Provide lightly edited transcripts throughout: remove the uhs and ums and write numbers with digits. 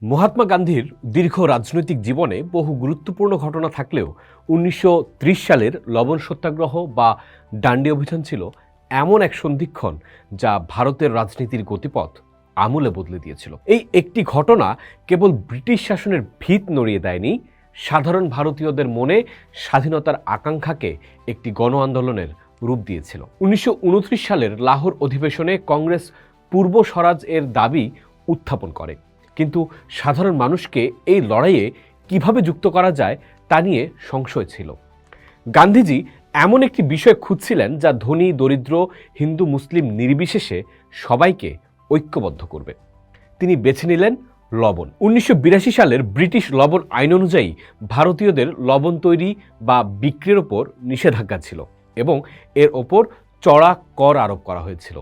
মহাত্মা গান্ধীর দীর্ঘ রাজনৈতিক জীবনে বহু গুরুত্বপূর্ণ ঘটনা থাকলেও ১৯৩০ সালের লবণ সত্যাগ্রহ বা ডান্ডি অভিযান ছিল এমন এক সন্ধিক্ষণ যা ভারতের রাজনীতির গতিপথ আমূলে বদলে দিয়েছিল। এই একটি ঘটনা কেবল ব্রিটিশ শাসনের ভিত নড়িয়ে দেয়নি, সাধারণ ভারতীয়দের মনে স্বাধীনতার আকাঙ্ক্ষাকে একটি গণ আন্দোলনের রূপ দিয়েছিল। ১৯২৯ সালের লাহোর অধিবেশনে কংগ্রেস পূর্ব স্বরাজ এর দাবি উত্থাপন করে, কিন্তু সাধারণ মানুষকে এই লড়াইয়ে কিভাবে যুক্ত করা যায় তা নিয়ে সংশয় ছিল। গান্ধীজি এমন একটি বিষয় খুঁজছিলেন যা ধনী দরিদ্র হিন্দু মুসলিম নির্বিশেষে সবাইকে ঐক্যবদ্ধ করবে। তিনি বেছে নিলেন লবণ। ১৯৮২ সালের ব্রিটিশ লবণ আইন অনুযায়ী ভারতীয়দের লবণ তৈরি বা বিক্রির ওপর নিষেধাজ্ঞা ছিল এবং এর ওপর চড়া কর আরোপ করা হয়েছিল।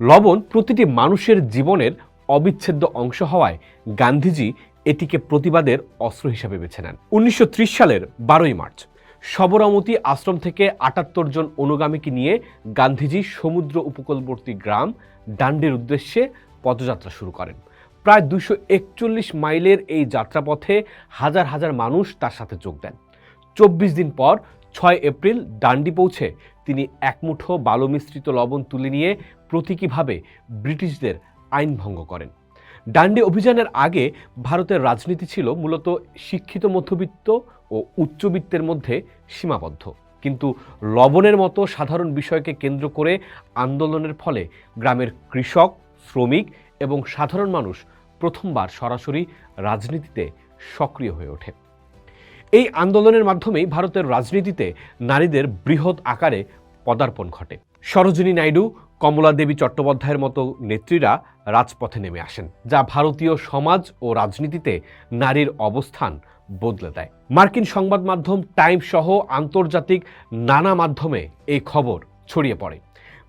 লবণ প্রতিটি মানুষের জীবনের অবিচ্ছেদ্য অংশ হওয়ায় গান্ধীজি এটিকে প্রতিবাদের অস্ত্র হিসাবে বেছে নেন। ১৯৩০ সালের ১২ই মার্চ সবরমতী আশ্রম থেকে ৭৮ জন অনুগামীকে নিয়ে গান্ধীজি সমুদ্র উপকূলবর্তী গ্রাম ডান্ডির উদ্দেশ্যে পদযাত্রা শুরু করেন। প্রায় ২৪১ মাইলের এই যাত্রাপথে হাজার হাজার মানুষ তার সাথে যোগ দেন। ২৪ দিন পর ৬ এপ্রিল ডান্ডি পৌঁছে তিনি একমুঠো বালু মিশ্রিত লবণ তুলে নিয়ে প্রতীকীভাবে ব্রিটিশদের আইন ভঙ্গ করেন। ডান্ডি অভিযানের আগে ভারতের রাজনীতি ছিল মূলত শিক্ষিত মধ্যবিত্ত ও উচ্চবিত্তের মধ্যে সীমাবদ্ধ, কিন্তু লবণের মতো সাধারণ বিষয়কে কেন্দ্র করে আন্দোলনের ফলে গ্রামের কৃষক, শ্রমিক এবং সাধারণ মানুষ প্রথমবার সরাসরি রাজনীতিতে সক্রিয় হয়ে ওঠে। এই আন্দোলনের মাধ্যমেই ভারতের রাজনীতিতে নারীদের বৃহৎ আকারে পদার্পণ ঘটে। সরোজিনী নাইডু, কমলা দেবী চট্টোপাধ্যায়ের মতো নেত্রীরা রাজপথে নেমে আসেন, যা ভারতীয় সমাজ ও রাজনীতিতে নারীর অবস্থান বদলে দেয়। মার্কিন সংবাদ মাধ্যম টাইমস সহ আন্তর্জাতিক নানা মাধ্যমে এই খবর ছড়িয়ে পড়ে।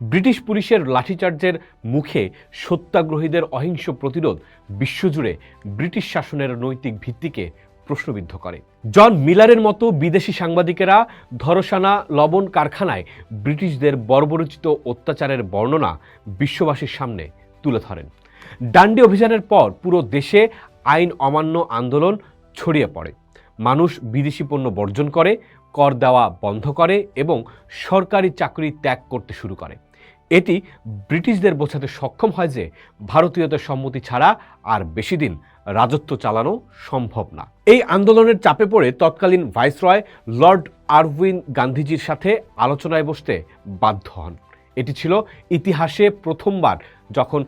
ব্রিটিশ পুলিশের লাঠিচার্জের মুখে সত্যাগ্রহীদের অহিংস প্রতিরোধ বিশ্বজুড়ে ব্রিটিশ শাসনের নৈতিক ভিত্তিকে প্রশ্নবিদ্ধ করে। জন মিলারের মতো বিদেশি সাংবাদিকেরা ধরসানা লবণ কারখানায় ব্রিটিশদের বর্বরোচিত অত্যাচারের বর্ণনা বিশ্ববাসীর সামনে তুলে ধরেন। ডান্ডি অভিযানের পর পুরো দেশে আইন অমান্য আন্দোলন ছড়িয়ে পড়ে। মানুষ বিদেশি পণ্য বর্জন করে, কর দেওয়া বন্ধ করে এবং সরকারি চাকরি ত্যাগ করতে শুরু করে। এটি ব্রিটিশদের বোঝাতে সক্ষম হয় যে ভারতীয়দের সম্মতি ছাড়া আর বেশি দিন রাজত্ব চালানো সম্ভব না। এই আন্দোলনের চাপে পড়ে তৎকালীন ভাইসরয় লর্ড আরউইন গান্ধীজির সাথে আলোচনায় বসতে বাধ্য হন। এটি ছিল ইতিহাসে প্রথমবার যখন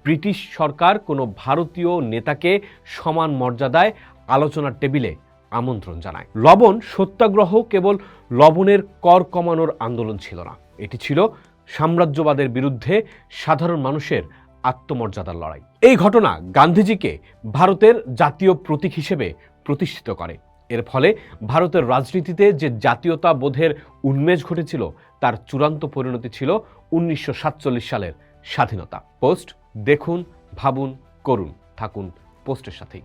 ব্রিটিশ সরকার কোনো ভারতীয় নেতাকে সমান মর্যাদায় আলোচনার টেবিলে আমন্ত্রণ জানায়। লবণ সত্যাগ্রহ কেবল লবণের কর কমানোর আন্দোলন ছিল না, এটি ছিল সাম্রাজ্যবাদের বিরুদ্ধে সাধারণ মানুষের আত্মমর্যাদার লড়াই। এই ঘটনা গান্ধীজিকে ভারতের জাতীয় প্রতীক হিসেবে প্রতিষ্ঠিত করে। এর ফলে ভারতের রাজনীতিতে যে জাতীয়তা বোধের উন্মেষ ঘটেছিল তার চূড়ান্ত পরিণতি ছিল ১৯৪৭ সালের স্বাধীনতা। পোস্ট দেখুন, ভাবুন, করুন, থাকুন পোস্টের সাথেই।